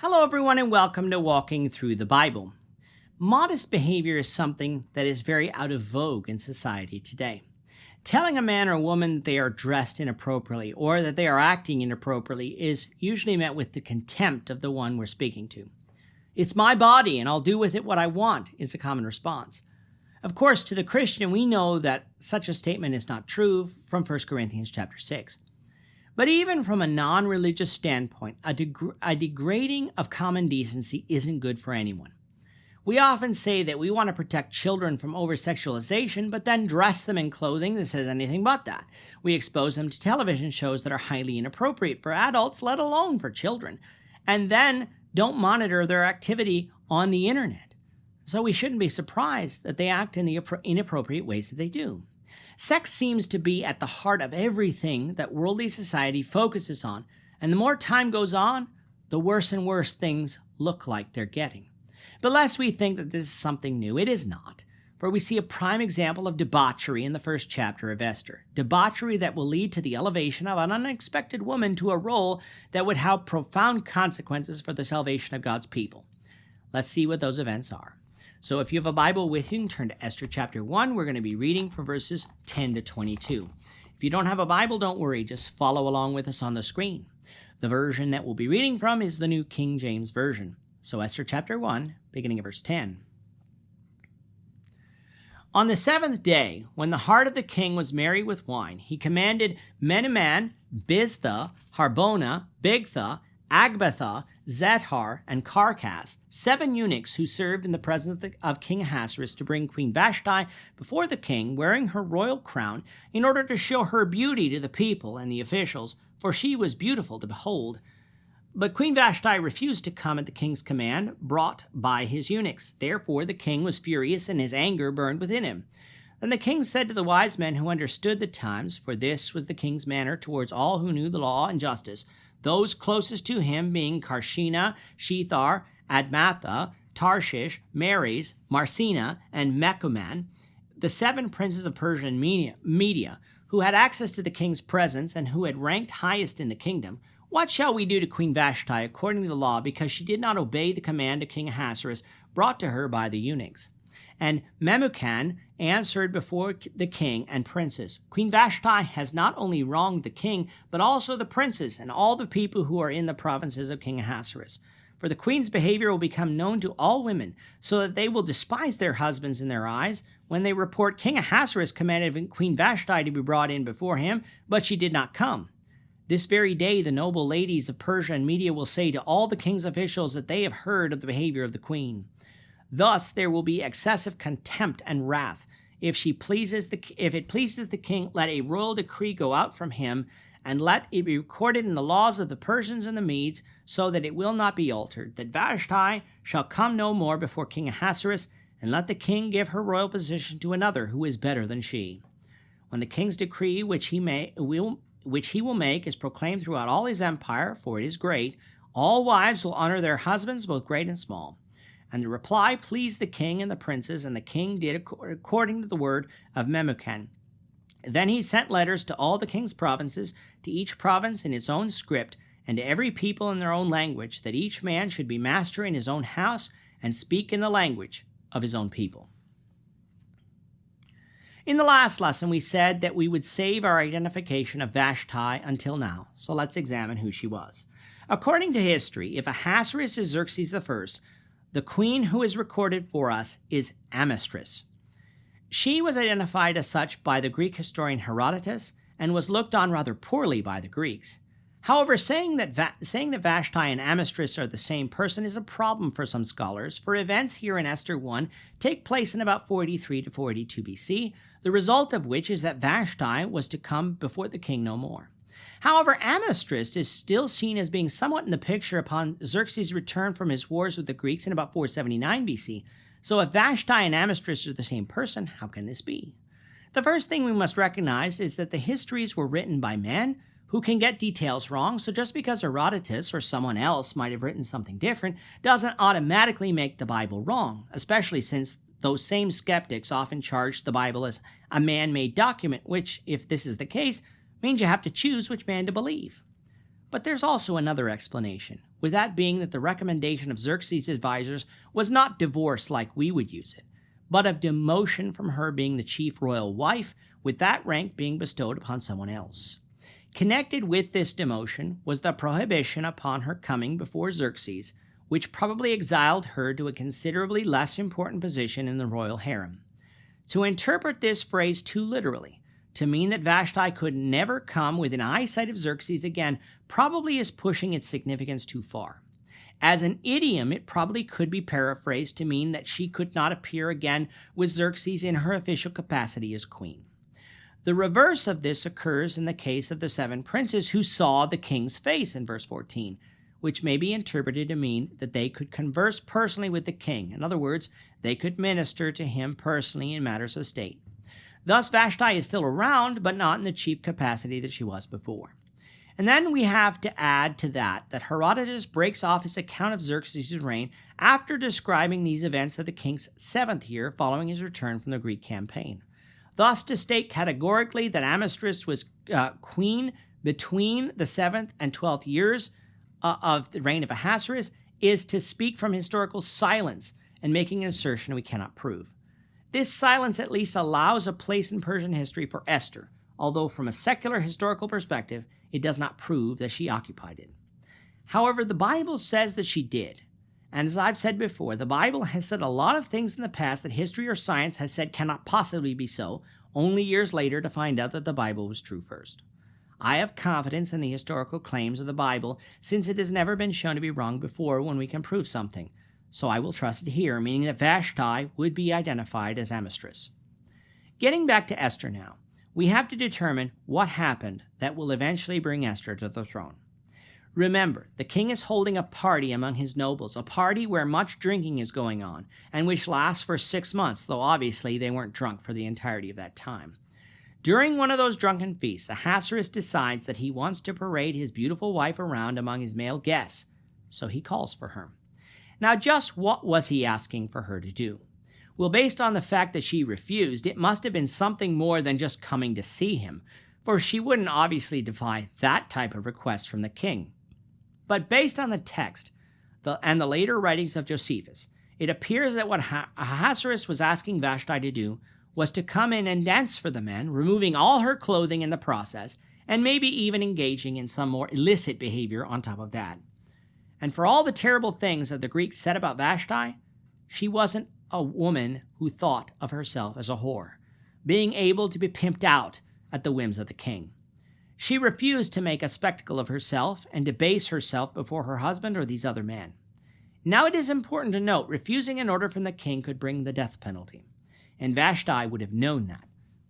Hello, everyone, and welcome to Walking Through the Bible. Modest behavior is something that is very out of vogue in society today. Telling a man or woman that they are dressed inappropriately or that they are acting inappropriately is usually met with the contempt of the one we're speaking to. "It's my body, and I'll do with it what I want," is a common response. Of course, to the Christian, we know that such a statement is not true from 1 Corinthians chapter 6. But even from a non-religious standpoint, a degrading of common decency isn't good for anyone. We often say that we want to protect children from over-sexualization, but then dress them in clothing that says anything but that. We expose them to television shows that are highly inappropriate for adults, let alone for children, and then don't monitor their activity on the internet. So we shouldn't be surprised that they act in the inappropriate ways that they do. Sex seems to be at the heart of everything that worldly society focuses on, and the more time goes on, the worse and worse things look like they're getting. But lest we think that this is something new, it is not, for we see a prime example of debauchery in the first chapter of Esther, debauchery that will lead to the elevation of an unexpected woman to a role that would have profound consequences for the salvation of God's people. Let's see what those events are. So if you have a Bible with you, you can turn to Esther chapter 1. We're going to be reading from verses 10 to 22. If you don't have a Bible, don't worry. Just follow along with us on the screen. The version that we'll be reading from is the New King James Version. So Esther chapter 1, beginning of verse 10. On the 7th day, when the heart of the king was merry with wine, he commanded Menaman, Biztha, Harbona, Bigtha, Agbatha, Zethar, and Carcas, 7 eunuchs who served in the presence of King Ahasuerus, to bring Queen Vashti before the king, wearing her royal crown, in order to show her beauty to the people and the officials, for she was beautiful to behold. But Queen Vashti refused to come at the king's command, brought by his eunuchs. Therefore the king was furious, and his anger burned within him. Then the king said to the wise men who understood the times, for this was the king's manner towards all who knew the law and justice, those closest to him being Karshena, Shethar, Admatha, Tarshish, Meres, Marsena, and Mecuman, the 7 princes of Persia and Media, who had access to the king's presence and who had ranked highest in the kingdom, "What shall we do to Queen Vashti according to the law, because she did not obey the command of King Ahasuerus brought to her by the eunuchs?" And Memucan answered before the king and princes, "Queen Vashti has not only wronged the king, but also the princes and all the people who are in the provinces of King Ahasuerus. For the queen's behavior will become known to all women, so that they will despise their husbands in their eyes, when they report King Ahasuerus commanded Queen Vashti to be brought in before him, but she did not come. This very day the noble ladies of Persia and Media will say to all the king's officials that they have heard of the behavior of the queen. Thus there will be excessive contempt and wrath. If it pleases the king, let a royal decree go out from him, and let it be recorded in the laws of the Persians and the Medes, so that it will not be altered, that Vashti shall come no more before King Ahasuerus, and let the king give her royal position to another who is better than she. When the king's decree, which he will make, is proclaimed throughout all his empire, for it is great, all wives will honor their husbands, both great and small." And the reply pleased the king and the princes, and the king did according to the word of Memucan. Then he sent letters to all the king's provinces, to each province in its own script, and to every people in their own language, that each man should be master in his own house and speak in the language of his own people. In the last lesson, we said that we would save our identification of Vashti until now, so let's examine who she was. According to history, if Ahasuerus is Xerxes I, the queen who is recorded for us is Amystress. She was identified as such by the Greek historian Herodotus and was looked on rather poorly by the Greeks. However, saying that Vashti and Amystress are the same person is a problem for some scholars, for events here in Esther 1 take place in about 43 to 42 BC, the result of which is that Vashti was to come before the king no more. However, Amystress is still seen as being somewhat in the picture upon Xerxes' return from his wars with the Greeks in about 479 BC. So if Vashti and Amystress are the same person, how can this be? The first thing we must recognize is that the histories were written by men who can get details wrong, so just because Herodotus or someone else might have written something different doesn't automatically make the Bible wrong, especially since those same skeptics often charge the Bible as a man-made document, which, if this is the case, means you have to choose which man to believe. But there's also another explanation, with that being that the recommendation of Xerxes' advisors was not divorce like we would use it, but of demotion from her being the chief royal wife, with that rank being bestowed upon someone else. Connected with this demotion was the prohibition upon her coming before Xerxes, which probably exiled her to a considerably less important position in the royal harem. To interpret this phrase too literally, to mean that Vashti could never come within eyesight of Xerxes again, probably is pushing its significance too far. As an idiom, it probably could be paraphrased to mean that she could not appear again with Xerxes in her official capacity as queen. The reverse of this occurs in the case of the 7 princes who saw the king's face in verse 14, which may be interpreted to mean that they could converse personally with the king. In other words, they could minister to him personally in matters of state. Thus, Vashti is still around, but not in the chief capacity that she was before. And then we have to add to that Herodotus breaks off his account of Xerxes' reign after describing these events of the king's 7th year following his return from the Greek campaign. Thus, to state categorically that Ahasuerus was queen between the 7th and 12th years of the reign of Ahasuerus is to speak from historical silence and making an assertion we cannot prove. This silence at least allows a place in Persian history for Esther, although from a secular historical perspective, it does not prove that she occupied it. However, the Bible says that she did. And as I've said before, the Bible has said a lot of things in the past that history or science has said cannot possibly be so, only years later to find out that the Bible was true first. I have confidence in the historical claims of the Bible since it has never been shown to be wrong before when we can prove something. So I will trust it here, meaning that Vashti would be identified as Ahasuerus. Getting back to Esther now, we have to determine what happened that will eventually bring Esther to the throne. Remember, the king is holding a party among his nobles, a party where much drinking is going on, and which lasts for 6 months, though obviously they weren't drunk for the entirety of that time. During one of those drunken feasts, Ahasuerus decides that he wants to parade his beautiful wife around among his male guests, so he calls for her. Now, just what was he asking for her to do? Well, based on the fact that she refused, it must have been something more than just coming to see him, for she wouldn't obviously defy that type of request from the king. But based on the text and the later writings of Josephus, it appears that what Ahasuerus was asking Vashti to do was to come in and dance for the men, removing all her clothing in the process, and maybe even engaging in some more illicit behavior on top of that. And for all the terrible things that the Greeks said about Vashti, she wasn't a woman who thought of herself as a whore, being able to be pimped out at the whims of the king. She refused to make a spectacle of herself and debase herself before her husband or these other men. Now it is important to note, refusing an order from the king could bring the death penalty, and Vashti would have known that,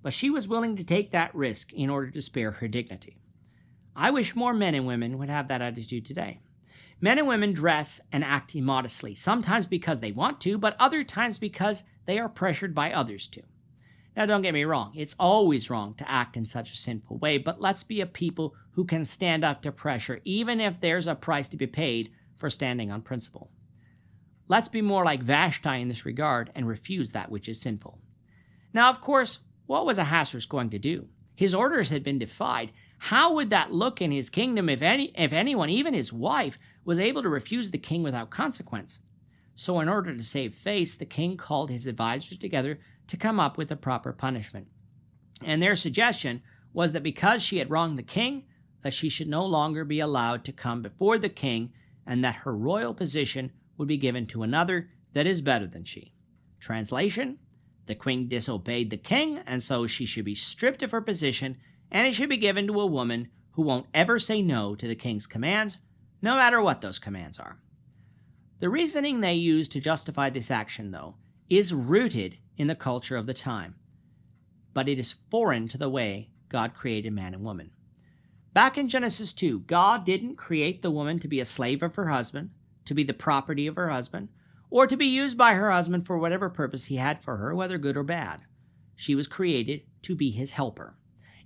but she was willing to take that risk in order to spare her dignity. I wish more men and women would have that attitude today. Men and women dress and act immodestly, sometimes because they want to, but other times because they are pressured by others to. Now, don't get me wrong, it's always wrong to act in such a sinful way, but let's be a people who can stand up to pressure, even if there's a price to be paid for standing on principle. Let's be more like Vashti in this regard and refuse that which is sinful. Now, of course, what was Ahasuerus going to do? His orders had been defied. How would that look in his kingdom if anyone, even his wife, was able to refuse the king without consequence? So in order to save face, the king called his advisors together to come up with the proper punishment. And their suggestion was that because she had wronged the king, that she should no longer be allowed to come before the king, and that her royal position would be given to another that is better than she. Translation: the queen disobeyed the king, and so she should be stripped of her position, and it should be given to a woman who won't ever say no to the king's commands, no matter what those commands are. The reasoning they use to justify this action, though, is rooted in the culture of the time, but it is foreign to the way God created man and woman. Back in Genesis 2, God didn't create the woman to be a slave of her husband, to be the property of her husband, or to be used by her husband for whatever purpose he had for her, whether good or bad. She was created to be his helper.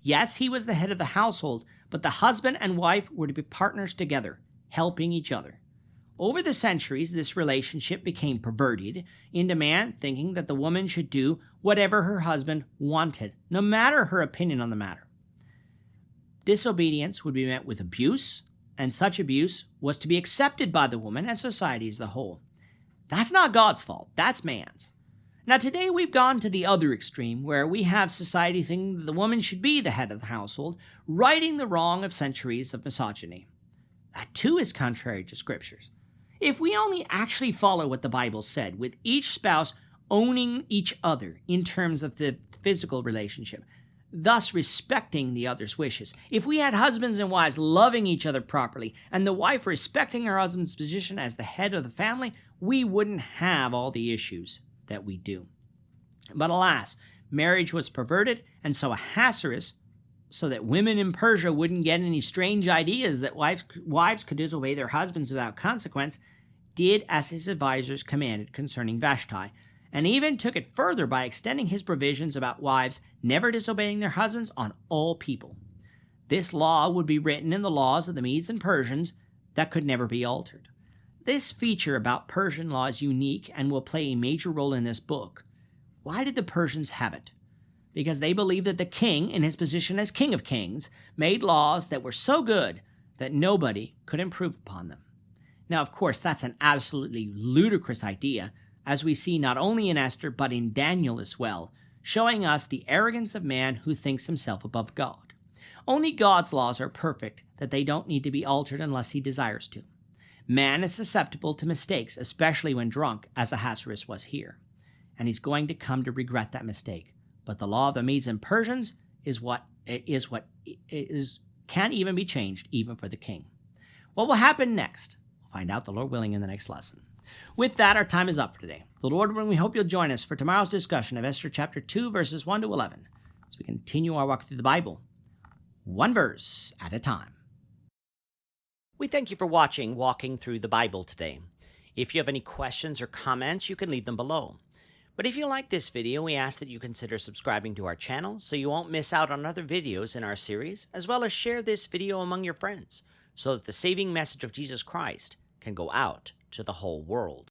Yes, he was the head of the household, but the husband and wife were to be partners together, helping each other. Over the centuries, this relationship became perverted into man thinking that the woman should do whatever her husband wanted, no matter her opinion on the matter. Disobedience would be met with abuse, and such abuse was to be accepted by the woman and society as a whole. That's not God's fault, that's man's. Now today we've gone to the other extreme, where we have society thinking that the woman should be the head of the household, righting the wrong of centuries of misogyny. That too is contrary to scriptures. If we only actually follow what the Bible said, with each spouse owning each other in terms of the physical relationship, thus respecting the other's wishes. If we had husbands and wives loving each other properly, and the wife respecting her husband's position as the head of the family, we wouldn't have all the issues that we do. But alas, marriage was perverted, and so Ahasuerus, so that women in Persia wouldn't get any strange ideas that wives could disobey their husbands without consequence, did as his advisors commanded concerning Vashti, and even took it further by extending his provisions about wives never disobeying their husbands on all people. This law would be written in the laws of the Medes and Persians that could never be altered. This feature about Persian law is unique and will play a major role in this book. Why did the Persians have it? Because they believed that the king, in his position as king of kings, made laws that were so good that nobody could improve upon them. Now, of course, that's an absolutely ludicrous idea, as we see not only in Esther but in Daniel as well, showing us the arrogance of man who thinks himself above God. Only God's laws are perfect, that they don't need to be altered unless he desires to. Man is susceptible to mistakes, especially when drunk, as Ahasuerus was here, and he's going to come to regret that mistake. But the law of the Medes and Persians can't even be changed, even for the king. What will happen next? We'll find out, the Lord willing, in the next lesson. With that, our time is up for today. The Lord willing, we hope you'll join us for tomorrow's discussion of Esther chapter 2, verses 1 to 11, as we continue our walk through the Bible, one verse at a time. We thank you for watching Walking Through the Bible today. If you have any questions or comments, you can leave them below. But if you like this video, we ask that you consider subscribing to our channel so you won't miss out on other videos in our series, as well as share this video among your friends so that the saving message of Jesus Christ can go out to the whole world.